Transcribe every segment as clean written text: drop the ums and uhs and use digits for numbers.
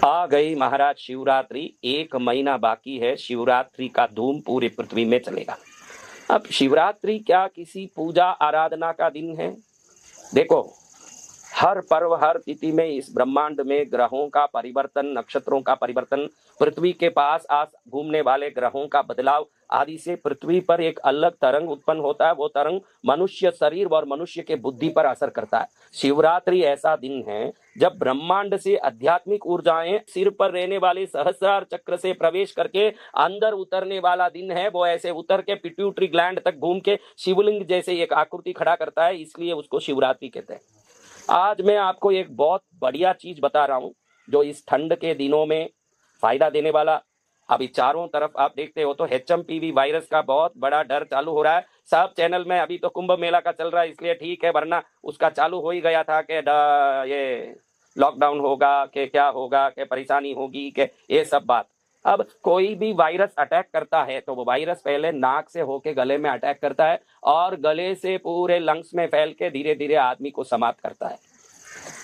आ गई महाराज शिवरात्रि। एक महीना बाकी है, शिवरात्रि का धूम पूरी पृथ्वी में चलेगा। अब शिवरात्रि क्या किसी पूजा आराधना का दिन है? देखो, हर पर्व हर तिथि में इस ब्रह्मांड में ग्रहों का परिवर्तन, नक्षत्रों का परिवर्तन, पृथ्वी के पास आस घूमने वाले ग्रहों का बदलाव आदि से पृथ्वी पर एक अलग तरंग उत्पन्न होता है। वो तरंग मनुष्य शरीर और मनुष्य के बुद्धि पर असर करता है। शिवरात्रि ऐसा दिन है जब ब्रह्मांड से आध्यात्मिक ऊर्जाएं सिर पर रहने वाले सहस्रार चक्र से प्रवेश करके अंदर उतरने वाला दिन है। वो ऐसे उतर के पिट्यूटरी ग्लैंड तक घूम के शिवलिंग जैसे एक आकृति खड़ा करता है, इसलिए उसको शिवरात्रि कहते हैं। आज मैं आपको एक बहुत बढ़िया चीज बता रहा हूं जो इस ठंड के दिनों में फायदा देने वाला। अभी चारों तरफ आप देखते हो तो HMPV वायरस का बहुत बड़ा डर चालू हो रहा है। सब चैनल में अभी तो कुंभ मेला का चल रहा है इसलिए ठीक है, वरना उसका चालू हो ही गया था कि ये लॉकडाउन होगा कि क्या होगा कि परेशानी होगी कि ये सब बात। अब कोई भी वायरस अटैक करता है तो वो वायरस पहले नाक से होके गले में अटैक करता है और गले से पूरे लंग्स में फैल के धीरे धीरे आदमी को समाप्त करता है।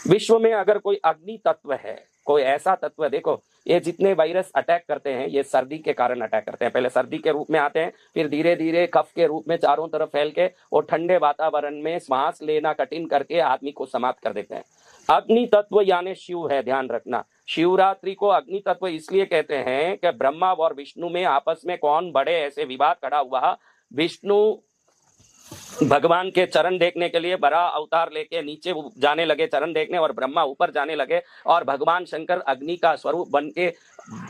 विश्व में अगर कोई अग्नि तत्व है, कोई ऐसा तत्व है, देखो ये जितने वायरस अटैक करते हैं ये सर्दी के कारण अटैक करते हैं। पहले सर्दी के रूप में आते हैं, फिर धीरे धीरे कफ के रूप में चारों तरफ फैल के और ठंडे वातावरण में सांस लेना कठिन करके आदमी को समाप्त कर देते हैं। अग्नि तत्व यानी शिव है, ध्यान रखना। शिवरात्रि को अग्नि तत्व इसलिए कहते हैं कि ब्रह्मा और विष्णु में आपस में कौन बड़े ऐसे विवाद खड़ा हुआ। विष्णु भगवान के चरण देखने के लिए बड़ा अवतार लेके नीचे जाने लगे चरण देखने, और ब्रह्मा ऊपर जाने लगे, और भगवान शंकर अग्नि का स्वरूप बन के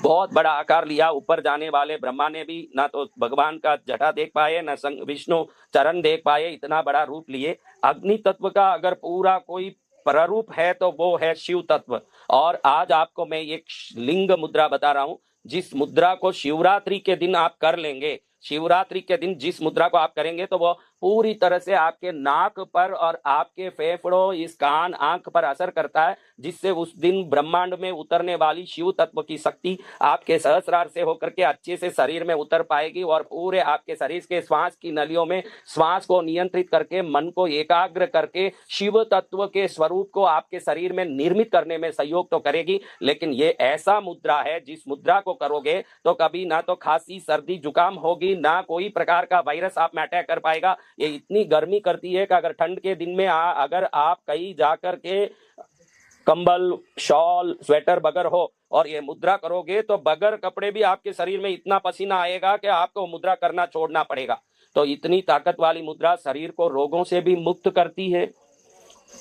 बहुत बड़ा आकार लिया। ऊपर जाने वाले ब्रह्मा ने भी ना तो भगवान का जटा देख पाए न विष्णु चरण देख पाए, इतना बड़ा रूप लिए। अग्नि तत्व का अगर पूरा कोई प्रारूप है तो वो है शिव तत्व। और आज आपको मैं एक लिंग मुद्रा बता रहा हूं, जिस मुद्रा को शिवरात्रि के दिन आप कर लेंगे। शिवरात्रि के दिन जिस मुद्रा को आप करेंगे तो वो पूरी तरह से आपके नाक पर और आपके फेफड़ों, इस कान, आंख पर असर करता है, जिससे उस दिन ब्रह्मांड में उतरने वाली शिव तत्व की शक्ति आपके सहस्रार से होकर के अच्छे से शरीर में उतर पाएगी और पूरे आपके शरीर के श्वास की नलियों में श्वास को नियंत्रित करके मन को एकाग्र करके शिव तत्व के स्वरूप को आपके शरीर में निर्मित करने में सहयोग तो करेगी। लेकिन ये ऐसा मुद्रा है जिस मुद्रा को करोगे तो कभी ना तो खांसी सर्दी जुकाम होगी, ना कोई प्रकार का वायरस आप में अटैक कर पाएगा। ये इतनी गर्मी करती है कि अगर ठंड के दिन में अगर आप कहीं जाकर के कंबल, शॉल, स्वेटर बगैर हो और ये मुद्रा करोगे तो बगैर कपड़े भी आपके शरीर में इतना पसीना आएगा कि आपको मुद्रा करना छोड़ना पड़ेगा। तो इतनी ताकत वाली मुद्रा शरीर को रोगों से भी मुक्त करती है,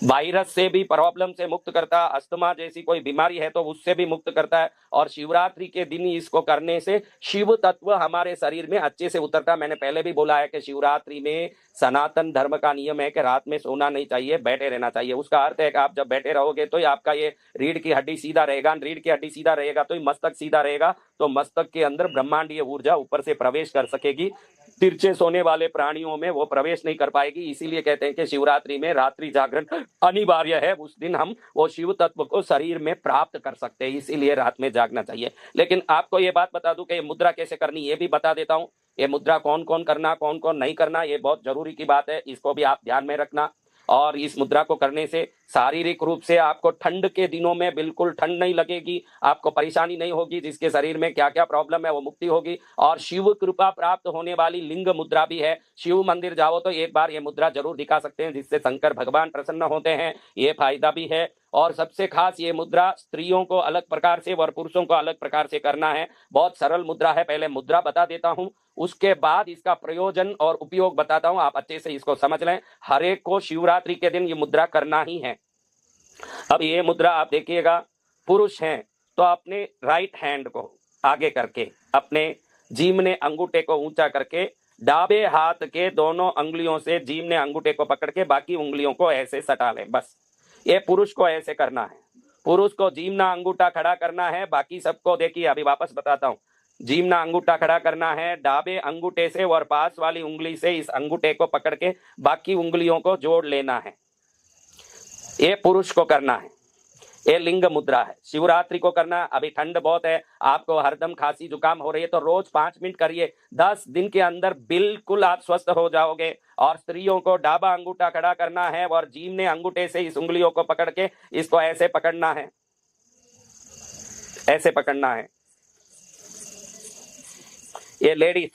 वायरस से भी प्रॉब्लम से मुक्त करता है, अस्थमा जैसी कोई बीमारी है तो उससे भी मुक्त करता है। और शिवरात्रि के दिन इसको करने से शिव तत्व हमारे शरीर में अच्छे से उतरता है। मैंने पहले भी बोला है कि शिवरात्रि में सनातन धर्म का नियम है कि रात में सोना नहीं चाहिए, बैठे रहना चाहिए। उसका अर्थ है कि आप जब बैठे रहोगे तो आपका ये रीढ़ की हड्डी सीधा रहेगा, रीढ़ की हड्डी सीधा रहेगा तो मस्तक सीधा रहेगा, तो मस्तक के अंदर ब्रह्मांडीय ऊर्जा ऊपर से प्रवेश कर सकेगी। तिरछे सोने वाले प्राणियों में वो प्रवेश नहीं कर पाएगी। इसीलिए कहते हैं कि शिवरात्रि में रात्रि जागरण अनिवार्य है। उस दिन हम वो शिव तत्व को शरीर में प्राप्त कर सकते हैं, इसीलिए रात में जागना चाहिए। लेकिन आपको ये बात बता दूं कि ये मुद्रा कैसे करनी ये भी बता देता हूं। ये मुद्रा कौन कौन करना, कौन कौन नहीं करना, ये बहुत जरूरी की बात है, इसको भी आप ध्यान में रखना। और इस मुद्रा को करने से शारीरिक रूप से आपको ठंड के दिनों में बिल्कुल ठंड नहीं लगेगी, आपको परेशानी नहीं होगी, जिसके शरीर में क्या क्या प्रॉब्लम है वो मुक्ति होगी। और शिव कृपा प्राप्त होने वाली लिंग मुद्रा भी है। शिव मंदिर जाओ तो एक बार ये मुद्रा जरूर दिखा सकते हैं, जिससे शंकर भगवान प्रसन्न होते हैं, ये फायदा भी है। और सबसे खास ये मुद्रा स्त्रियों को अलग प्रकार से और पुरुषों को अलग प्रकार से करना है। बहुत सरल मुद्रा है, पहले मुद्रा बता देता हूं, उसके बाद इसका प्रयोजन और उपयोग बताता हूं, आप अच्छे से इसको समझ लें। हर एक को शिवरात्रि के दिन ये मुद्रा करना ही है। अब ये मुद्रा आप देखिएगा, पुरुष हैं तो अपने राइट हैंड को आगे करके अपने जीमने अंगूठे को ऊंचा करके डाबे हाथ के दोनों अंगुलियों से जीमने अंगूठे को पकड़ के बाकी उंगलियों को ऐसे सटा लें। बस ये पुरुष को ऐसे करना है। पुरुष को जीमना अंगूठा खड़ा करना है, बाकी सबको देखिए अभी वापस बताता हूं। जीमना अंगूठा खड़ा करना है, डाबे अंगूठे से और पास वाली उंगली से इस अंगूठे को पकड़ के बाकी उंगलियों को जोड़ लेना है। ये पुरुष को करना है, ये लिंग मुद्रा है। शिवरात्रि को करना, अभी ठंड बहुत है, आपको हरदम खांसी जुकाम हो रही है तो रोज 5 मिनट करिए, 10 दिन के अंदर बिल्कुल आप स्वस्थ हो जाओगे। और स्त्रियों को डाबा अंगूठा खड़ा करना है और जीमने अंगूठे से इस उंगलियों को पकड़ के इसको ऐसे पकड़ना है। ऐसे पकड़ना है, ये लेडीज,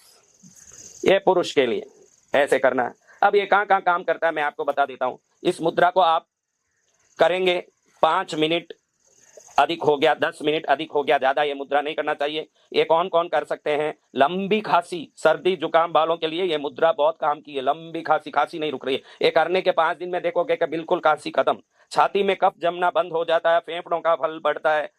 ये पुरुष के लिए ऐसे करना है। अब ये कहाँ कहाँ काम करता है मैं आपको बता देता हूं। इस मुद्रा को आप करेंगे 5 मिनट अधिक हो गया, 10 मिनट अधिक हो गया, ज्यादा ये मुद्रा नहीं करना चाहिए। ये कौन कौन कर सकते हैं? लंबी खांसी, सर्दी जुकाम वालों के लिए ये मुद्रा बहुत काम की है। लंबी खांसी, खांसी नहीं रुक रही है, ये करने के 5 दिन में देखोगे कि बिल्कुल खांसी खत्म, छाती में कफ जमना बंद हो जाता है, फेफड़ों का फल बढ़ता है,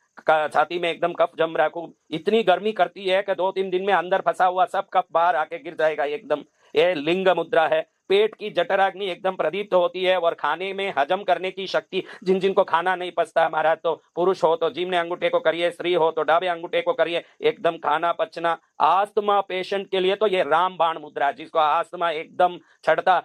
छाती में एकदम कफ जम रहा है खूब, इतनी गर्मी करती है कि 2-3 दिन में अंदर फंसा हुआ सब कफ बाहर आके गिर जाएगा एकदम। ये लिंग मुद्रा है। पेट की जठराग्नि एकदम प्रदीप्त होती है और खाने में हजम करने की शक्ति, जिन जिनको खाना नहीं पचता महाराज, तो पुरुष हो तो जिम्ने अंगूठे को करिए, स्त्री हो तो डाबे अंगूठे को करिए, एकदम खाना पचना। आस्थमा पेशेंट के लिए तो ये रामबाण मुद्रा, जिसको आस्थमा एकदम छड़ता,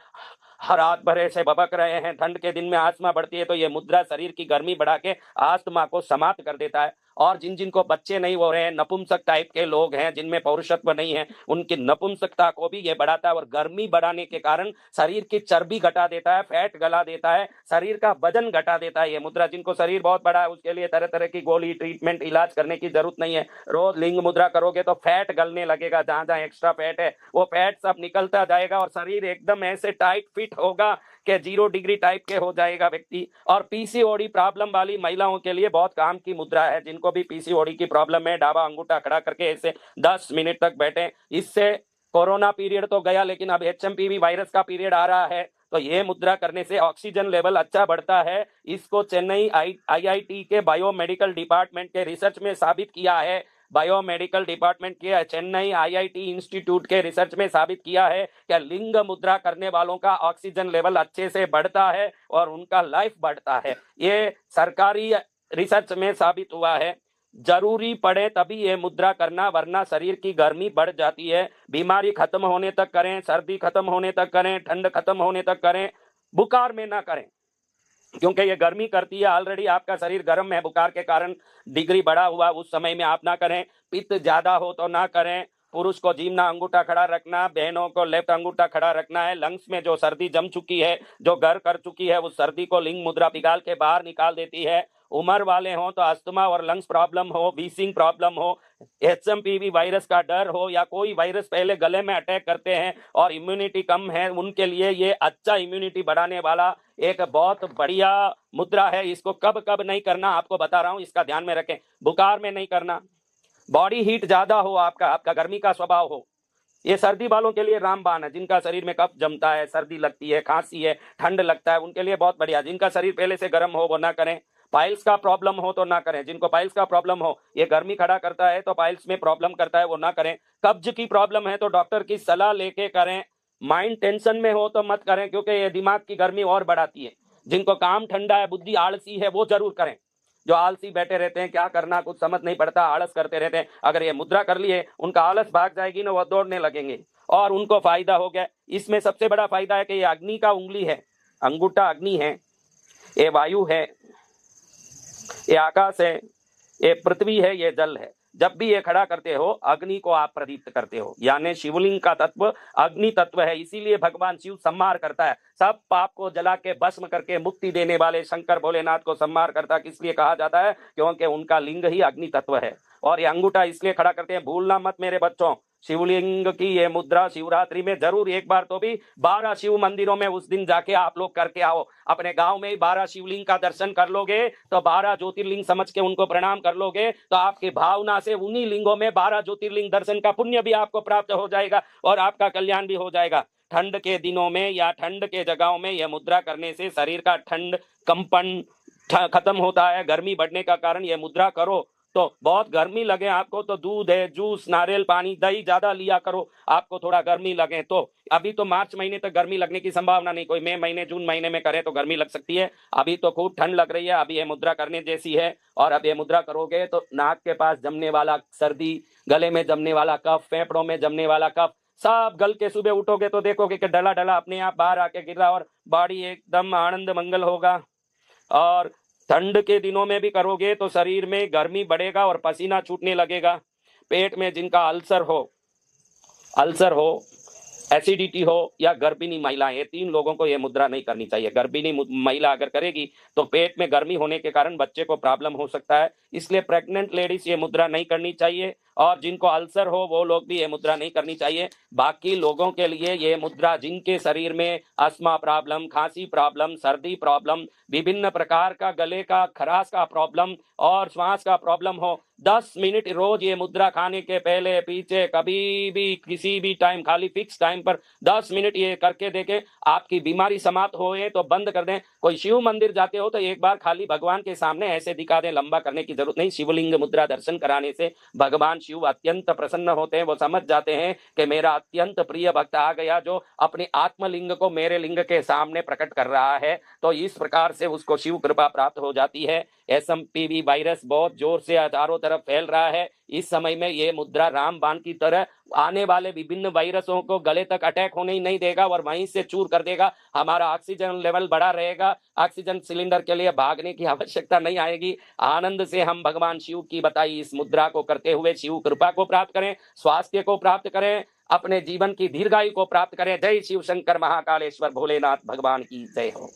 रात भरे से बबक रहे हैं, ठंड के दिन में आस्थमा बढ़ती है, तो ये मुद्रा शरीर की गर्मी बढ़ा के आस्थमा को समाप्त कर देता है। और जिन जिनको बच्चे नहीं हो रहे हैं, नपुंसक टाइप के लोग हैं, जिनमें पौरुषत्व नहीं है, उनकी नपुंसकता को भी ये बढ़ाता है और गर्मी बढ़ाने के कारण शरीर की चर्बी घटा देता है, फैट गला देता है, शरीर का वजन घटा देता है ये मुद्रा। जिनको शरीर बहुत बड़ा है उसके लिए तरह तरह की गोली, ट्रीटमेंट, इलाज करने की जरूरत नहीं है। रोज लिंग मुद्रा करोगे तो फैट गलने लगेगा, जहां जहां एक्स्ट्रा फैट है वो फैट सब निकलता जाएगा और शरीर एकदम ऐसे टाइट फिट होगा कि 0 डिग्री टाइप के हो जाएगा व्यक्ति। और पीसीओडी प्रॉब्लम वाली महिलाओं के लिए बहुत काम की मुद्रा है। जिनको भी पीसीओडी की प्रॉब्लम है, डाबा अंगूठा खड़ा करके ऐसे 10 मिनट तक बैठे। इससे कोरोना पीरियड तो गया, लेकिन अब एचएमपीवी वायरस का पीरियड आ रहा है, तो ये मुद्रा करने से ऑक्सीजन लेवल अच्छा बढ़ता है। इसको चेन्नई आईआईटी के बायोमेडिकल डिपार्टमेंट के रिसर्च में साबित किया है। बायोमेडिकल डिपार्टमेंट के चेन्नई आईआईटी इंस्टीट्यूट के रिसर्च में साबित किया है कि लिंग मुद्रा करने वालों का ऑक्सीजन लेवल अच्छे से बढ़ता है और उनका लाइफ बढ़ता है। ये सरकारी रिसर्च में साबित हुआ है। जरूरी पड़े तभी ये मुद्रा करना, वरना शरीर की गर्मी बढ़ जाती है। बीमारी खत्म होने तक करें, सर्दी खत्म होने तक करें, ठंड खत्म होने तक करें, बुखार में ना करें, क्योंकि ये गर्मी करती है। ऑलरेडी आपका शरीर गर्म है बुखार के कारण, डिग्री बढ़ा हुआ, उस समय में आप ना करें। पित्त ज्यादा हो तो ना करें। पुरुष को जीमना अंगूठा खड़ा रखना, बहनों को लेफ्ट अंगूठा खड़ा रखना है। लंग्स में जो सर्दी जम चुकी है, जो गर कर चुकी है, उस सर्दी को लिंग मुद्रा पिघाल के बाहर निकाल देती है। उम्र वाले हो तो अस्थमा और लंग्स प्रॉब्लम हो, वीसिंग प्रॉब्लम हो, एचएमपीवी वायरस का डर हो, या कोई वायरस पहले गले में अटैक करते हैं और इम्यूनिटी कम है, उनके लिए ये अच्छा इम्यूनिटी बढ़ाने वाला एक बहुत बढ़िया मुद्रा है। इसको कब कब नहीं करना आपको बता रहा हूं, इसका ध्यान में रखें। बुखार में नहीं करना, बॉडी हीट ज्यादा हो, आपका गर्मी का स्वभाव हो। ये सर्दी वालों के लिए रामबाण है। जिनका शरीर में कफ जमता है, सर्दी लगती है, खांसी है, ठंड लगता है, उनके लिए बहुत बढ़िया। जिनका शरीर पहले से गर्म हो वो ना करें। पाइल्स का प्रॉब्लम हो तो ना करें। जिनको पाइल्स का प्रॉब्लम हो, ये गर्मी खड़ा करता है तो पाइल्स में प्रॉब्लम करता है, वो ना करें। कब्ज की प्रॉब्लम है तो डॉक्टर की सलाह लेके करें। माइंड टेंशन में हो तो मत करें, क्योंकि ये दिमाग की गर्मी और बढ़ाती है। जिनको काम ठंडा है, बुद्धि आलसी है, वो जरूर करें। जो आलसी बैठे रहते हैं, क्या करना कुछ समझ नहीं पड़ता, आलस करते रहते हैं, अगर ये मुद्रा कर लिए, उनका आलस भाग जाएगी ना, वो दौड़ने लगेंगे और उनको फायदा हो गया। इसमें सबसे बड़ा फायदा है कि ये अग्नि का उंगली है, अंगूठा अग्नि है, ये वायु है, ये आकाश है, ये पृथ्वी है, ये जल है। जब भी ये खड़ा करते हो, अग्नि को आप प्रदीप्त करते हो, यानी शिवलिंग का तत्व अग्नि तत्व है। इसीलिए भगवान शिव संहार करता है, सब पाप को जला के भस्म करके मुक्ति देने वाले शंकर भोलेनाथ को संहार करता है। किस लिए कहा जाता है? क्योंकि उनका लिंग ही अग्नि तत्व है। और ये अंगूठा इसलिए खड़ा करते हैं, भूलना मत मेरे बच्चों, शिवलिंग की ये मुद्रा शिवरात्रि में जरूर एक बार तो भी 12 शिव मंदिरों में उस दिन जाके आप लोग करके आओ। अपने गांव में ही 12 शिवलिंग का दर्शन कर लोगे तो 12 ज्योतिर्लिंग समझ के उनको प्रणाम कर लोगे, तो आपकी भावना से उन्हीं लिंगों में 12 ज्योतिर्लिंग दर्शन का पुण्य भी आपको प्राप्त हो जाएगा और आपका कल्याण भी हो जाएगा। ठंड के दिनों में या ठंड के जगहों में यह मुद्रा करने से शरीर का ठंड कंपन खत्म होता है। गर्मी बढ़ने का कारण यह मुद्रा करो तो बहुत गर्मी लगे आपको तो दूध है, जूस, नारियल पानी, दही ज्यादा लिया करो। आपको थोड़ा गर्मी लगे तो, अभी तो मार्च महीने तक गर्मी लगने की संभावना नहीं, कोई मई महीने जून महीने में करे तो गर्मी लग सकती है। अभी तो खूब ठंड लग रही है, अभी ये मुद्रा करने जैसी है। और अब ये मुद्रा करोगे तो नाक के पास जमने वाला सर्दी, गले में जमने वाला कफ, फेफड़ों में जमने वाला कफ सब गल के सुबह उठोगे तो देखोगे कि डला डला अपने आप बाहर आके गिर रहा और बॉडी एकदम आनंद मंगल होगा। और ठंड के दिनों में भी करोगे तो शरीर में गर्मी बढ़ेगा और पसीना छूटने लगेगा। पेट में जिनका अल्सर हो एसिडिटी हो या गर्भिणी महिलाएं, ये 3 लोगों को ये मुद्रा नहीं करनी चाहिए। गर्भिणी महिला अगर करेगी तो पेट में गर्मी होने के कारण बच्चे को प्रॉब्लम हो सकता है, इसलिए प्रेग्नेंट लेडीज ये मुद्रा नहीं करनी चाहिए, और जिनको अल्सर हो वो लोग भी ये मुद्रा नहीं करनी चाहिए। बाकी लोगों के लिए ये मुद्रा, जिनके शरीर में अस्थमा प्रॉब्लम, खांसी प्रॉब्लम, सर्दी प्रॉब्लम, विभिन्न प्रकार का गले का खराश का प्रॉब्लम और श्वास का प्रॉब्लम हो, 10 मिनट रोज ये मुद्रा खाने के पहले पीछे कभी भी किसी भी टाइम, खाली फिक्स टाइम पर 10 मिनट ये करके देखें। आपकी बीमारी समाप्त होए तो बंद कर दें। कोई शिव मंदिर जाते हो तो एक बार खाली भगवान के सामने ऐसे दिखा दें, लंबा करने की जरूरत नहीं। शिवलिंग मुद्रा दर्शन कराने से भगवान शिव अत्यंत प्रसन्न होते हैं। वो समझ जाते हैं कि मेरा अत्यंत प्रिय भक्त आ गया जो अपने आत्मलिंग को मेरे लिंग के सामने प्रकट कर रहा है, तो इस प्रकार से उसको शिव कृपा प्राप्त हो जाती है। एसएमपीवी वायरस बहुत जोर से चारों तरफ फैल रहा है। इस समय में ये मुद्रा रामबाण की तरह आने वाले विभिन्न वायरसों को गले तक अटैक होने ही नहीं देगा और वहीं से चूर कर देगा। हमारा ऑक्सीजन लेवल बढ़ा रहेगा, ऑक्सीजन सिलेंडर के लिए भागने की आवश्यकता नहीं आएगी। आनंद से हम भगवान शिव की बताई इस मुद्रा को करते हुए शिव कृपा को प्राप्त करें, स्वास्थ्य को प्राप्त करें, अपने जीवन की दीर्घायु को प्राप्त करें। जय शिव शंकर महाकालेश्वर भोलेनाथ भगवान की जय हो।